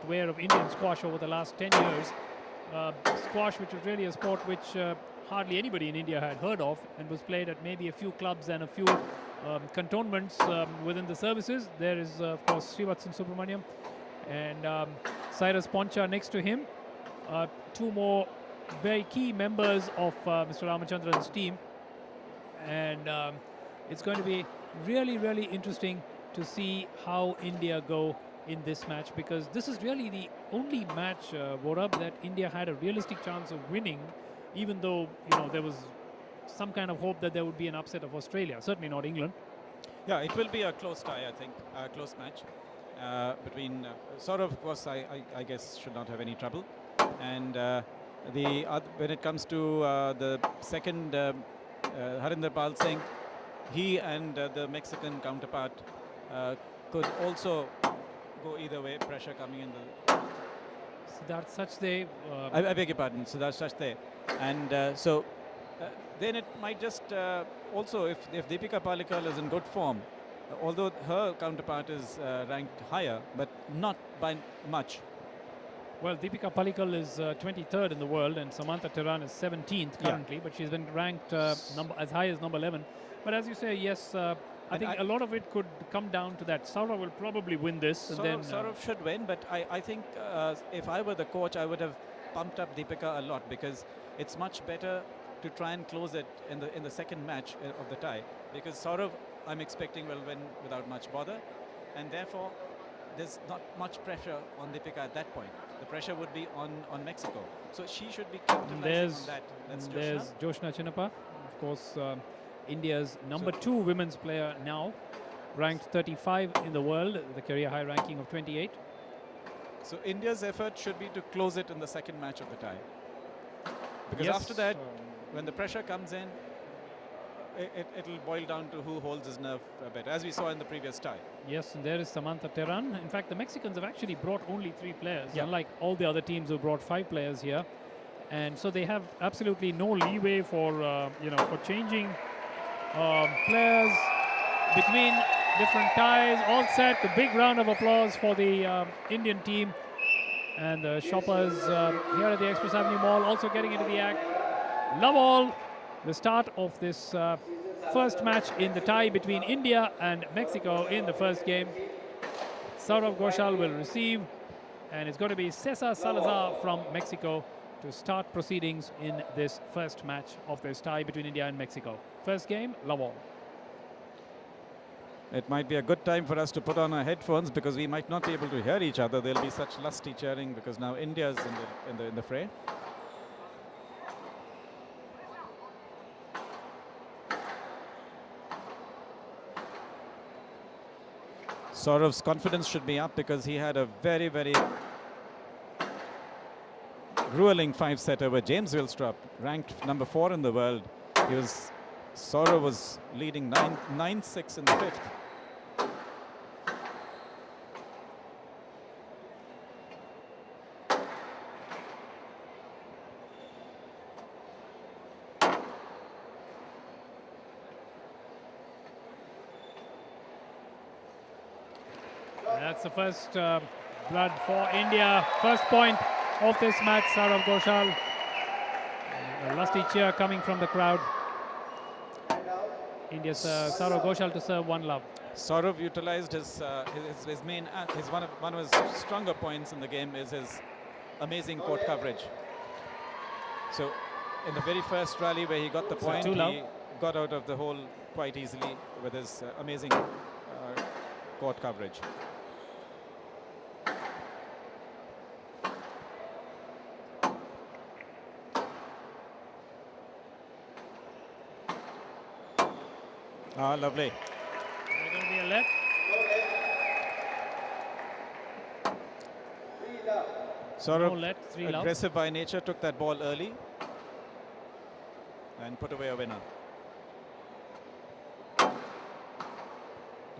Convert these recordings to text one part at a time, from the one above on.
way of Indian squash over the last 10 years. Squash, which was really a sport which hardly anybody in India had heard of and was played at maybe a few clubs and a few cantonments within the services. There is, of course, Srivatsan Subramaniam and Cyrus Poncha next to him. Two more very key members of Mr. Ramachandran's team. And it's going to be really, really interesting to see how India go in this match, because this is really the only match, Saurav, that India had a realistic chance of winning, even though there was some kind of hope that there would be an upset of Australia. Certainly not England. Yeah, it will be a close tie, I think, a close match between Saurav, of course, I guess should not have any trouble, and when it comes to the second Harinder Pal Singh, he and the Mexican counterpart could also go either way. Pressure coming in the Siddharth Sachdev. I beg your pardon, Siddharth Sachdev, and so then it might just also, if Deepika Pallikal is in good form, although her counterpart is ranked higher, but not by much. Well, Deepika Pallikal is 23rd in the world, and Samantha Tehran is 17th currently, but she's been ranked as high as number 11. But as you say, yes, I think a lot of it could come down to that. Saurav will probably win this. Saurav should win, but I think if I were the coach, I would have pumped up Deepika a lot, because it's much better to try and close it in the second match of the tie, because Saurav, I'm expecting, will win without much bother, and therefore there's not much pressure on Deepika at that point. The pressure would be on Mexico, so she should be capitalizing on that. There's Joshna Chinnappa, of course, India's number 2 women's player now, ranked 35 in the world, the career high ranking of 28. So India's effort should be to close it in the second match of the tie, because yes, after that, when the pressure comes in, it'll boil down to who holds his nerve better, as we saw in the previous tie. Yes, and there is Samantha Tehran. In fact, the Mexicans have actually brought only 3 players, unlike all the other teams who brought 5 players here. And so they have absolutely no leeway for for changing players between different ties. All set. A big round of applause for the Indian team, and the shoppers here at the Express Avenue Mall also getting into the act. Love all. The start of this first match in the tie between India and Mexico in the first game. Saurav Ghosal will receive, and it's going to be Cesar Salazar from Mexico to start proceedings in this first match of this tie between India and Mexico. First game, love all. It might be a good time for us to put on our headphones, because we might not be able to hear each other. There'll be such lusty cheering, because now India's in the fray. Saurav's confidence should be up, because he had a very, very grueling 5-setter with James Willstrop, ranked number 4 in the world. Saurav was leading 9-6 in the 5th. That's the first blood for India. First point of this match, Saurav Ghosal. A lusty cheer coming from the crowd. India's Saurav Ghosal to serve 1 love. Saurav utilized his main, one of his stronger points in the game is his amazing court coverage. So in the very first rally where he got the point, he got out of the hole quite easily with his amazing court coverage. Ah, lovely. There's going to be a left. Saurav, aggressive by nature, took that ball early and put away a winner.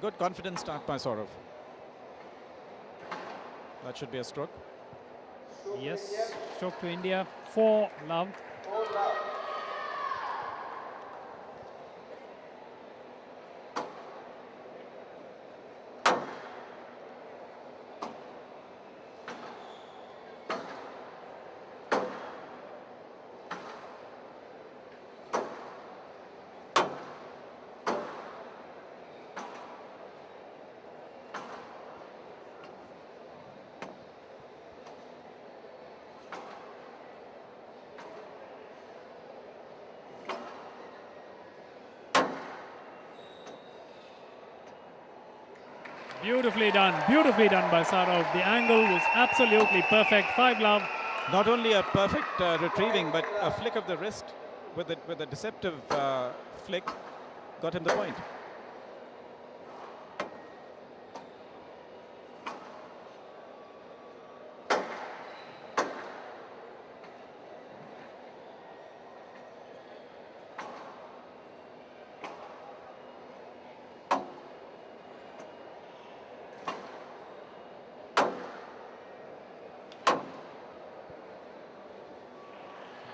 Good confident start by Saurav. That should be a stroke. Yes, stroke to India. 4 love. Beautifully done by Saurav. The angle was absolutely perfect. 5-love. Not only a perfect retrieving, but a flick of the wrist with a deceptive flick got him the point.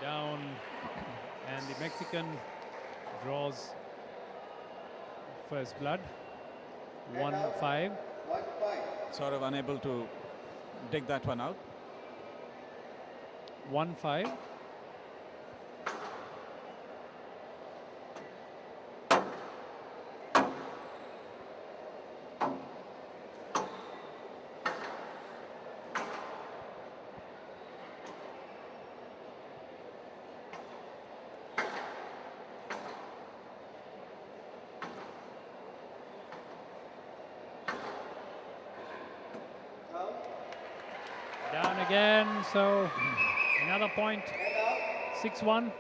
Down, and the Mexican draws first blood. 1-5. Sort of unable to dig that one out. 1-5. Down again, so another point. 6-1.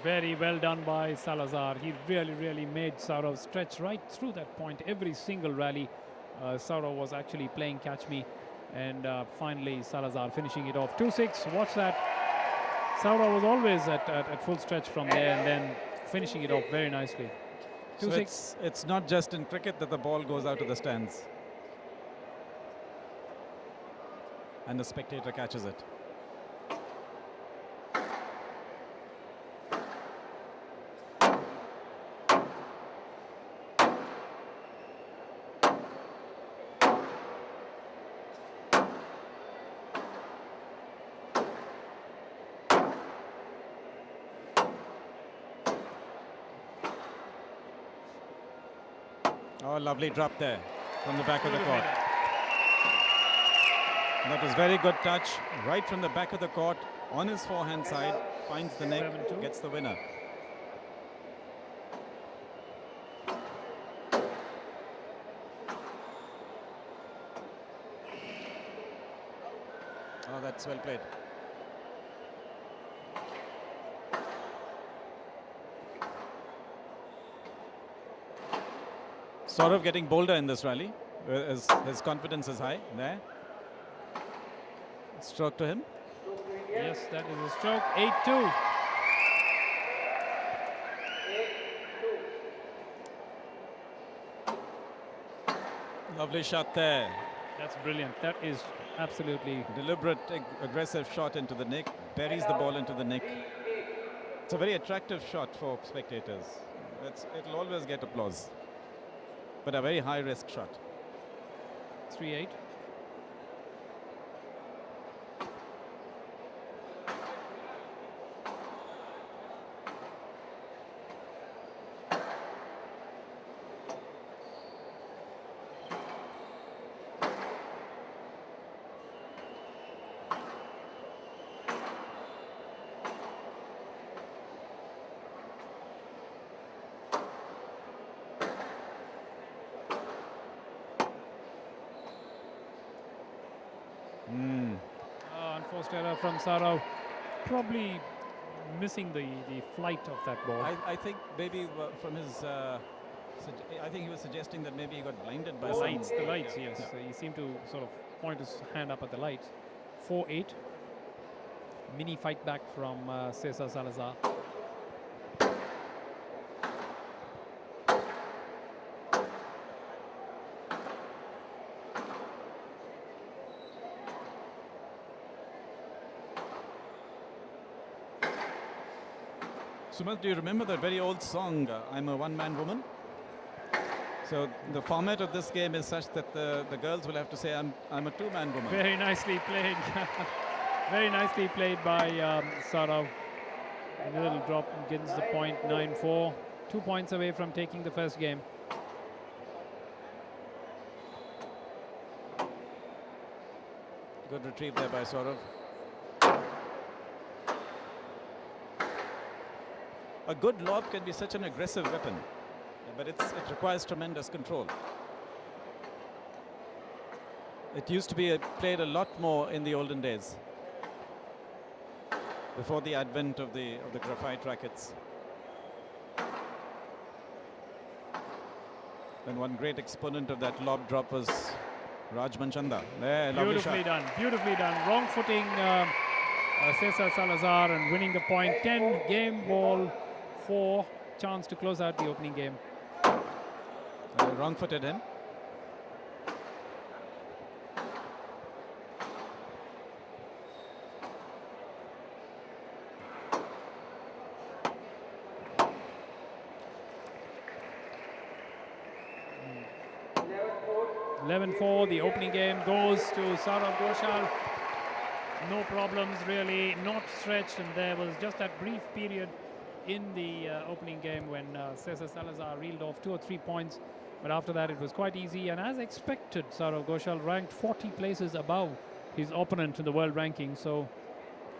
Very well done by Salazar. He really made Saurav stretch right through that point. Every single rally, Saurav was actually playing catch me. And finally, Salazar finishing it off. 2-6, watch that. Saurav was always at full stretch from there and then finishing it off very nicely. 2-6. So it's not just in cricket that the ball goes out of the stands. And the spectator catches it. Oh, lovely drop there from the back of the court. That was very good touch, right from the back of the court, on his forehand side, finds the neck, 7-2. gets the winner. Oh, that's well played. Saurav getting bolder in this rally. His confidence is high there. Stroke to him. Yes, that is a stroke. 8-2. Lovely shot there. That's brilliant. That is absolutely Deliberate, aggressive shot into the nick. Buries the ball into the nick. It's a very attractive shot for spectators. It'll always get applause. But a very high-risk shot. 3-8. Unforced error from Saurav. Probably missing the flight of that ball. I think maybe from his... I think he was suggesting that maybe he got blinded by The some- lights, yes. He seemed to sort of point his hand up at the lights. 4-8. Mini fight back from Cesar Salazar. Sumant, do you remember that very old song, I'm a one-man woman? So the format of this game is such that the girls will have to say, I'm a two-man woman. Very nicely played. Very nicely played by Saurav. A little drop and gets the point, 9-4. 2 points away from taking the first game. Good retrieve there by Saurav. A good lob can be such an aggressive weapon, but it requires tremendous control. It used to be played a lot more in the olden days, before the advent of the graphite rackets. And one great exponent of that lob drop was Raj Manchanda. There, lovely Beautifully shot. done, beautifully done. Wrong footing Cesar Salazar and winning the point. 10 game ball, 4 chance to close out the opening game. Wrong-footed him. Mm. 11-4, the opening game goes to Saurav Ghosal. No problems really, not stretched, and there was just that brief period in the opening game when Cesar Salazar reeled off 2 or 3 points, but after that it was quite easy, and as expected, Saurav Ghosal ranked 40 places above his opponent in the world ranking, so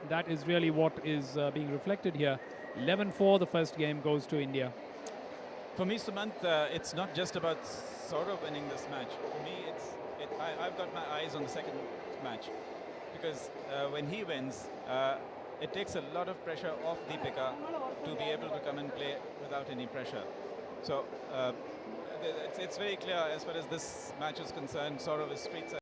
that is really what is being reflected here. 11-4, the first game goes to India. For me, Sumant, it's not just about Saurav winning this match. For me, I've got my eyes on the second match, because when he wins, it takes a lot of pressure off Deepika to be able to come and play without any pressure. So it's very clear as far as this match is concerned, Saurav is street side.